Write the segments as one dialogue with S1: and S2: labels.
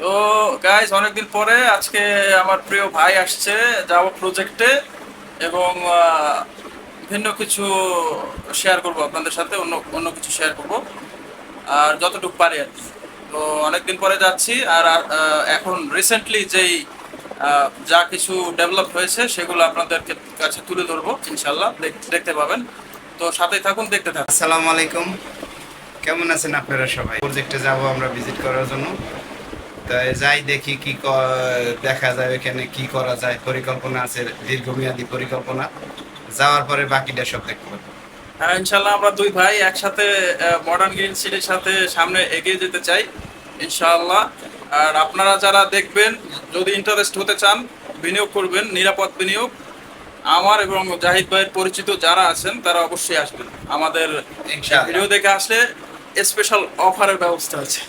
S1: তো গাইজ অনেকদিন পরে আজকে আমার প্রিয় ভাই আসছে যাবো প্রজেক্টে এবং ভিন্ন কিছু শেয়ার করব আপনাদের সাথে, অন্য অন্য কিছু শেয়ার করব আর যতটুকু পারি আর কি। তো অনেকদিন পরে যাচ্ছি আর এখন রিসেন্টলি যেই যা কিছু ডেভেলপ হয়েছে সেগুলো আপনাদের কাছে তুলে ধরবো ইনশাল্লাহ, দেখতে পাবেন। তো সাথেই থাকুন, দেখতে থাকুন।
S2: আসসালামু আলাইকুম, কেমন আছেন আপনারা সবাই? প্রজেক্টে যাব আমরা ভিজিট করার জন্য। তাই যাই দেখি দেখা যায় এখানে কি করা যায়। পরিকল্পনা আছে, দীর্ঘমেয়াদী পরিকল্পনা। যাওয়ার পরে বাকিটা সব দেখতে পাবো।
S1: হ্যাঁ, ইনশাল্লাহ আমরা দুই ভাই একসাথে মডার্ন গ্রিন সিটির সাথে সামনে এগিয়ে যেতে চাই ইনশাআল্লাহ। আর আপনারা যারা দেখবেন, যদি ইন্টারেস্ট হতে চান, বিনিয়োগ করবেন, নিরাপদ বিনিয়োগ। আমার এবং জাহিদ ভাইয়ের পরিচিত যারা আছেন তারা অবশ্যই আসবেন। আমাদের
S2: ইনশাআল্লাহ।
S1: ভিডিও দেখে আসলে স্পেশাল অফারের ব্যবস্থা আছে।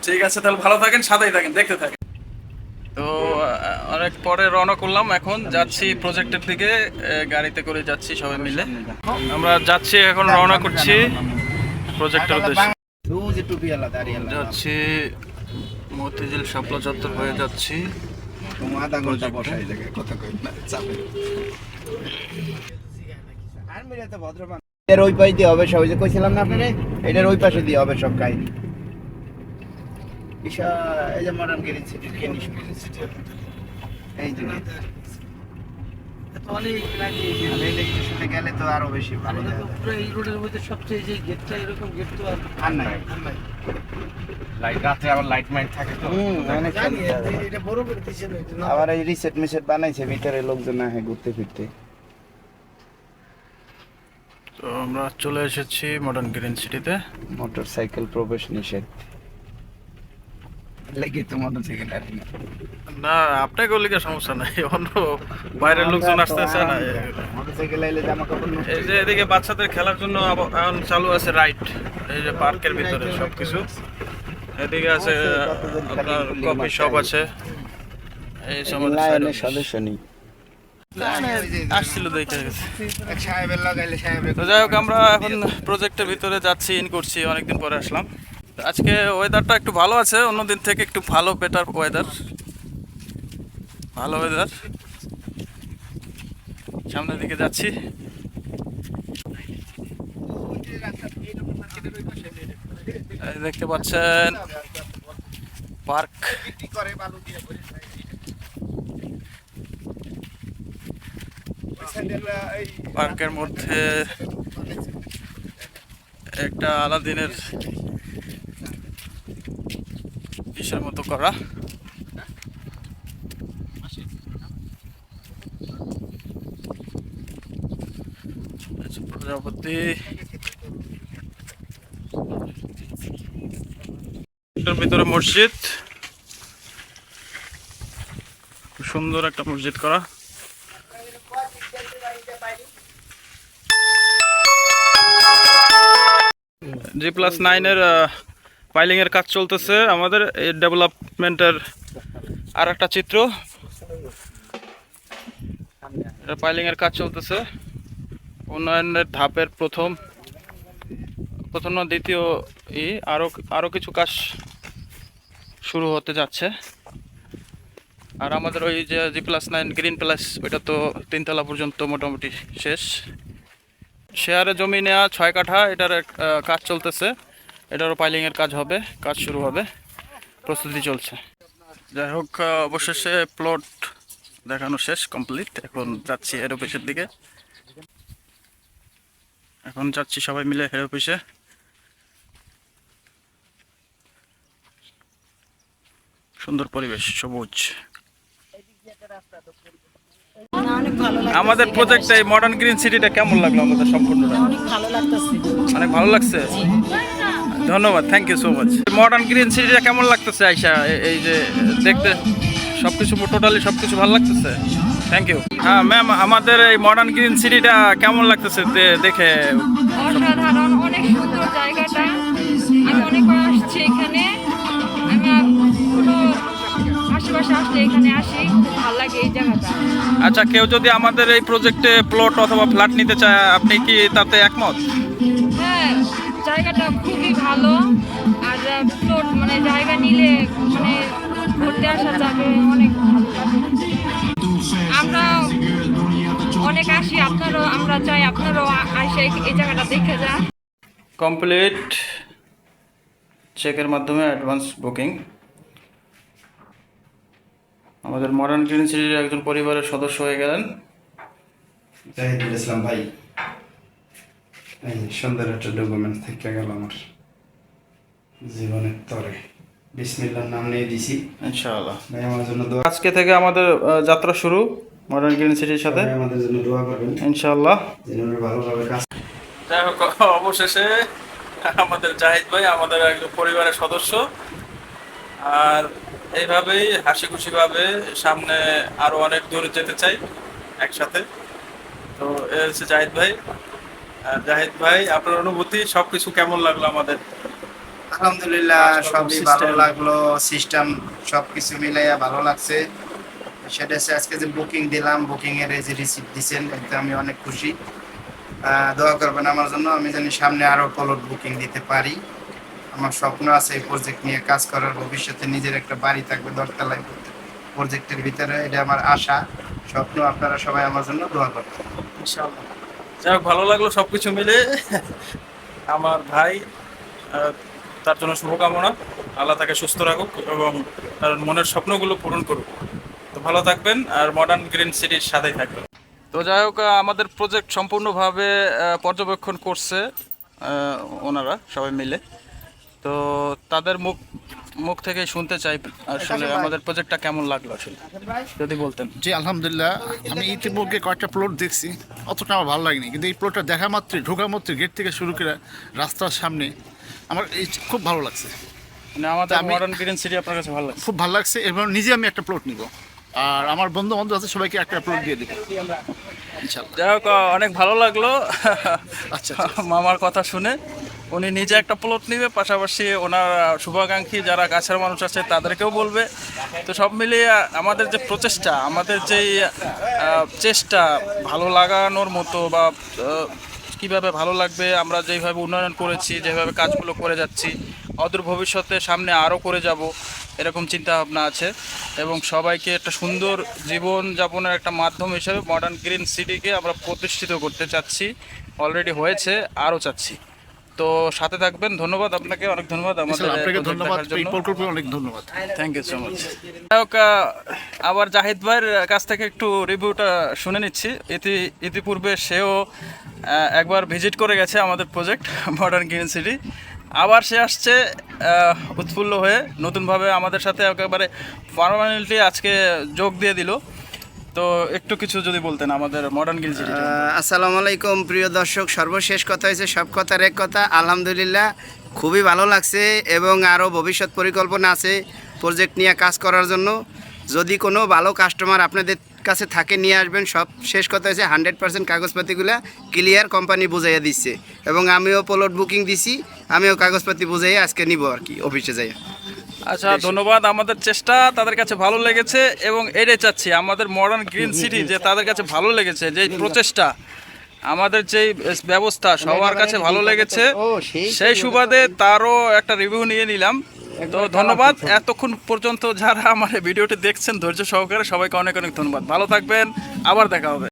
S1: ঠিক আছে, তাহলে ভালো থাকেন, সাথেই থাকেন, দেখতে থাকেন। তো অনেক পরে রওনা করলাম, এখন যাচ্ছি প্রজেক্টের দিকে। গাড়িতে করে যাচ্ছি সবাই মিলে। আমরা যাচ্ছি, এখন রওনা করছি প্রজেক্টের উদ্দেশ্যে। যাচ্ছি মতিঝিল শাপলা চত্বর হয়ে যাচ্ছি।
S2: আধা ঘন্টা বসাই জায়গায় কথা কই না, চাপে। এর ওই পাশ দিয়ে হবে সব, ওই যে কইছিলাম না আপনারে, এটার ওই পাশে দিয়ে হবে সব কাহিনী। এই যে মডার্ন গ্রিন সিটি, এই যে ইলেকট্রিশিয়ানে গেলে তো আরো বেশি ভালো।
S3: এই রোডের মধ্যে সবচেয়ে যে গেটটা, এরকম গেট তো
S2: আর নাই।
S4: লাইট রাতে আবার লাইট মাইট থাকে তো
S2: অনেক
S3: জানি,
S2: সুবিধা।
S3: এটা বড় করে দিয়েছে না।
S2: আবার এই রিসেট মিসেট বানাইছে, ভিতরে লোকজন আসে ঘুরতে ফিরতে।
S1: তো আমরা চলে এসেছি মডার্ন গ্রিন সিটিতে।
S2: মোটরসাইকেল প্রবেশ নিষেধ লেগে তো মোটরসাইকেল আর না।
S1: না, আপনাকে লিখে সমস্যা নাই, অন্য বাইরের লোকজন আসতেছে না।
S2: মোটরসাইকেল আইলে জামা কাপড় নষ্ট
S1: এই যে এদিকে বাচ্চাদের খেলার জন্য এখন চালু আছে রাইড, এই যে পার্কের ভিতরে সবকিছু। এদিকে আছে আপনার কফি শপ আছে, এই সমাজ
S2: লাইনের সদস্য নেই।
S1: আসছিল দেখে গেছে।
S2: সাহেবের লাগাইলে সাহেবের।
S1: তো যাই হোক, আমরা এখন প্রজেক্টের ভিতরে যাচ্ছি, ইন করছি, অনেকদিন পরে আসলাম। আজকে ওয়েদারটা একটু ভালো আছে, অন্যদিন থেকে একটু ভালো, বেটার ওয়েদার, ভালো ওয়েদার। সামনের দিকে যাচ্ছি। এই দেখতে পাচ্ছেন পার্ক। পার্কের মধ্যে একটা আলাদিনের ইসের মতো করা। প্রজাপতি, এটার ভিতরে মসজিদ, খুব সুন্দর একটা মসজিদ করা। G+9 পাইলিং এর কাজ চলতেছে আমাদের এই ডেভেলপমেন্টের আর একটা চিত্র। পাইলিং এর কাজ চলতেছে, উন্নয়নের ধাপের প্রথম না দ্বিতীয় আরো কিছু কাজ শুরু হতে যাচ্ছে। আর আমাদের ওই যে G+9 গ্রিন প্লাস, ওইটা তো 3 তলা পর্যন্ত মোটামুটি শেষ। শেয়ারে জমি নেওয়া 6 কাঠা, এটার কাজ চলতেছে, এটারও পাইলিংয়ের কাজ হবে, কাজ শুরু হবে, প্রস্তুতি চলছে। যাই হোক, অবশেষে প্লট দেখানো শেষ, কমপ্লিট। এখন যাচ্ছি হেড অফিসের দিকে। এখন যাচ্ছি সবাই মিলে হেড অফিসে। সুন্দর পরিবেশ, সবুজ। আমাদের প্রজেক্টে এই মডার্ন গ্রিন সিটিটা কেমন লাগলো আমাদের সম্পূর্ণটা?
S3: অনেক ভালো লাগতেছে।
S1: অনেক ভালো লাগছে, ধন্যবাদ, thank you so much. Modern green সিটিটা কেমন লাগতেছে আইসা? এই যে দেখতে সবকিছু, টোটালি সবকিছু ভালো লাগতেছে, থ্যাংক ইউ। হ্যাঁ ম্যাম, আমাদের এই মডার্ন গ্রিন সিটিটা কেমন লাগতেছে দেখে?
S5: অসাধারণ, অনেক সুন্দর জায়গাটা। আমি অনেকবার আসছি এখানে, আমি কোনো আশেপাশে আসলে এখানে আসি, খুব ভালো লাগে এই জায়গাটা।
S1: আচ্ছা, কেউ যদি আমাদের এই প্রজেক্টে প্লট অথবা ফ্ল্যাট নিতে চায়, আপনি কি তাতে একমত?
S5: হ্যাঁ, জায়গাটা খুবই ভালো। আর প্লট মানে জায়গা নিলে মানে ঘুরতে আসা যাবে, অনেক ভালো লাগে। আমরা অনেক আসি, আমরা চাই আপনারাও আসে এই জায়গাটা দেখে যান।
S1: কমপ্লিট চেকের মাধ্যমে অ্যাডভান্স বুকিং। আমাদের মডার্ন গ্রিন সিটির একজন পরিবারের সদস্য হয়ে গেলেন।
S2: জাহিদুল ইসলাম ভাই, এই সুন্দর একটা ডকুমেন্ট থেকে গেল আমার জীবনের তরে। বিসমিল্লাহর নাম নিয়ে দিছি।
S1: ইনশাআল্লাহ
S2: ভাই আমার জন্য দোয়া,
S1: আজকে থেকে আমাদের যাত্রা শুরু মডার্ন গ্রিন সিটির সাথে।
S2: সবাই আমাদের জন্য দোয়া করবেন
S1: ইনশাআল্লাহ।
S2: যেন আমরা ভালোভাবে কাজ।
S1: যাই হোক, অবশেষে আমাদের জাহিদ ভাই আমাদের একজন পরিবারের সদস্য, আর এইভাবেই হাসি খুশিভাবে সামনে আরো অনেক দূর যেতে চাই একসাথে। তো এ হচ্ছে জাহিদ ভাই। আর জাহিদ ভাই, আপনার অনুভূতি, সবকিছু কেমন লাগলো আমাদের?
S2: আলহামদুলিল্লাহ সবই ভালো
S1: System.
S2: লাগলো, সিস্টেম সবকিছু মিলাইয়া ভালো লাগছে। সেটা হচ্ছে আজকে যে বুকিং দিলাম, বুকিং এর যে রিসিপ্ট দিচ্ছেন, এতে আমি অনেক খুশি। দোয়া করবেন আমার জন্য, আমি জানি সামনে আরো প্লট বুকিং দিতে পারি। আমার স্বপ্ন আছে এই প্রজেক্ট নিয়ে কাজ করার, ভবিষ্যতে নিজের একটা বাড়ি থাকবে 10 তলায় প্রজেক্টের ভিতরে, এটা আমার আশা স্বপ্ন। আপনারা সবাই আমার জন্য দোয়া করবেন
S1: ইনশাআল্লাহ। যাই হোক, ভালো লাগলো সবকিছু মিলে। আমার ভাই, তার জন্য শুভকামনা। আল্লাহ তাকে সুস্থ রাখুক এবং তার মনের স্বপ্নগুলো পূরণ করুক। তো ভালো থাকবেন আর মডার্ন গ্রিন সিটির সাথেই থাকবেন। তো যাই হোক, আমাদের প্রজেক্ট সম্পূর্ণভাবে পর্যবেক্ষণ করছে ওনারা সবাই মিলে। তো তাদের মুখ থেকে শুনতে চাই আসলে আমাদের প্রজেক্টটা কেমন লাগলো আসলে, যদি বলতেন।
S6: জি আলহামদুলিল্লাহ, আমি ইতিমধ্যে কয়েকটা প্লট দেখছি, অতটা আমার ভালো লাগেনি, কিন্তু এই প্লটটা দেখা মাত্রই, ঢোকা মাত্রই, গেট থেকে শুরু করে রাস্তার সামনে আমার এই খুব ভালো লাগছে।
S1: মানে আমাদের
S6: আমি-
S1: মডার্ন গ্রিন সিটি আপনার কাছে ভালো লাগছে?
S6: খুব ভালো লাগছে, এবং নিজে আমি একটা প্লট নিব, আর আমার বন্ধু বান্ধব আছে সবাইকে একটা প্লট দিয়ে দেবো ইনশাল্লাহ।
S1: যাই হোক, অনেক ভালো লাগলো
S6: আচ্ছা
S1: মামার কথা শুনে। উনি নিজে একটা প্লট নিবে, পাশাপাশি ওনার শুভাকাঙ্ক্ষী যারা কাছের মানুষ আছে তাদেরকেও বলবে। তো সব মিলিয়ে আমাদের যে প্রচেষ্টা, আমাদের যেই চেষ্টা ভালো লাগানোর মতো, বা কীভাবে ভালো লাগবে, আমরা যেইভাবে উন্নয়ন করেছি, যেভাবে কাজগুলো করে যাচ্ছি, অদূর ভবিষ্যতে সামনে আরও করে যাব, এরকম চিন্তা ভাবনা আছে। এবং সবাইকে একটা সুন্দর জীবন যাপনের একটা মাধ্যম হিসেবে মডার্ন গ্রিন সিটিকে আমরা প্রতিষ্ঠিত করতে চাচ্ছি। অলরেডি হয়েছে, আরও চাচ্ছি। তো সাথে থাকবেন। ধন্যবাদ আপনাকে, অনেক ধন্যবাদ আমাদের
S6: আপনাকে
S1: project
S6: ধন্যবাদ,
S1: দেখার
S6: এই
S1: জন্য।
S6: প্রকল্পে অনেক ধন্যবাদ।
S1: Thank you so much. যাই হোক, আবার জাহিদ ভাইয়ের কাছ থেকে একটু রিভিউটা শুনে নিচ্ছি। ইতিপূর্বে সেও একবার ভিজিট করে গেছে আমাদের প্রজেক্ট মডার্ন গ্রিন সিটি। আবার সে আসছে উৎফুল্ল হয়ে, নতুনভাবে আমাদের সাথে একেবারে পার্মানেন্টলি আজকে যোগ দিয়ে দিল। তো একটু কিছু যদি বলতেন আমাদের মডার্ন গ্রিন সিটি।
S2: আসসালামু আলাইকুম প্রিয় দর্শক, সর্বশেষ কথা হয়েছে সব কথার এক কথা। আলহামদুলিল্লাহ খুবই ভালো লাগছে, এবং আরও ভবিষ্যৎ পরিকল্পনা আছে প্রজেক্ট নিয়ে কাজ করার জন্য। যদি কোনো ভালো কাস্টমার আপনাদের কাছে থাকে নিয়ে আসবেন। সব শেষ কথা হয়েছে 100% কাগজপাতিগুলো ক্লিয়ার, কোম্পানি বুঝাইয়া দিচ্ছে, এবং আমিও প্লট বুকিং দিছি, আমিও কাগজপাতি বুঝাইয়া আজকে নিব আর কি, অফিসে যাই।
S1: আচ্ছা, ধন্যবাদ। আমাদের চেষ্টা তাদের কাছে ভালো লেগেছে, এবং এটাই চাচ্ছি আমাদের মডার্ন গ্রিন সিটি যে তাদের কাছে ভালো লেগেছে, যে প্রচেষ্টা, আমাদের যেই ব্যবস্থা সবার কাছে ভালো লেগেছে, সেই সুবাদে তারও একটা রিভিউ নিয়ে নিলাম। তো ধন্যবাদ এতক্ষণ পর্যন্ত যারা আমার ভিডিওটি দেখছেন ধৈর্য সহকারে, সবাইকে অনেক অনেক ধন্যবাদ। ভালো থাকবেন, আবার দেখা হবে।